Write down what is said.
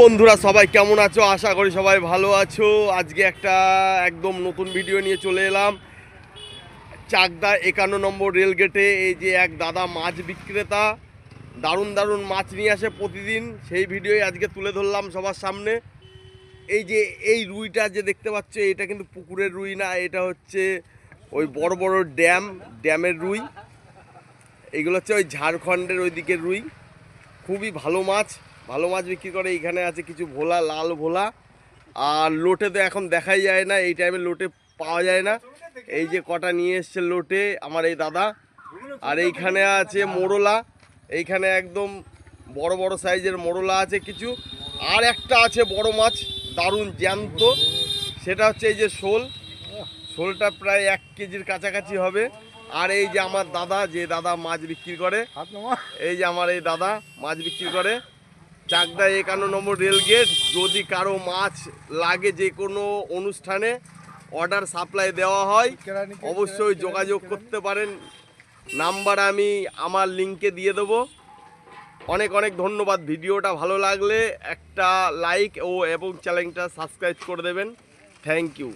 বন্ধুরা সবাই কেমন আছো? আশা করি সবাই ভালো আছো। আজকে একটা একদম নতুন ভিডিও নিয়ে চলে এলাম চাকদা 51 নম্বর রেলগেটে। এই যে এক দাদা মাছ বিক্রেতা দারুণ দারুণ মাছ নিয়ে আসে প্রতিদিন, সেই ভিডিওই আজকে তুলে ধরলাম সবার সামনে। এই যে এই রুইটা যে দেখতে পাচ্ছ, এটা কিন্তু পুকুরের রুই না, এটা হচ্ছে ওই বড় বড় ড্যামের রুই। এইগুলো হচ্ছে ওই ঝাড়খণ্ডের ওই দিকের রুই। খুবই ভালো মাছ বিক্রি করে। এইখানে আছে কিছু ভোলা, লাল ভোলা। আর লোটে তো এখন দেখাই যায় না, এই টাইমে লোটে পাওয়া যায় না। এই যে কটা নিয়ে এসছে লোটে আমার এই দাদা। আর এইখানে আছে মোরলা, এইখানে একদম বড় বড় সাইজের মোরলা আছে কিছু। আর একটা আছে বড় মাছ দারুণ জ্যান্ত, সেটা হচ্ছে এই যে শোলটা প্রায় 1 কেজির কাছাকাছি হবে। আর এই যে আমার দাদা, যে দাদা মাছ বিক্রি করে, এই যে আমার এই দাদা মাছ বিক্রি করে চাকদা 51 নম্বর রেলগেট। যদি কারো মাছ লাগে যে কোনো অনুষ্ঠানে, অর্ডার সাপ্লাই দেওয়া হয়, অবশ্যই যোগাযোগ করতে পারেন। নাম্বার আমি আমার লিঙ্কে দিয়ে দেবো। অনেক অনেক ধন্যবাদ। ভিডিওটা ভালো লাগলে একটা লাইক এবং চ্যানেলটা সাবস্ক্রাইব করে দেবেন। Thank you.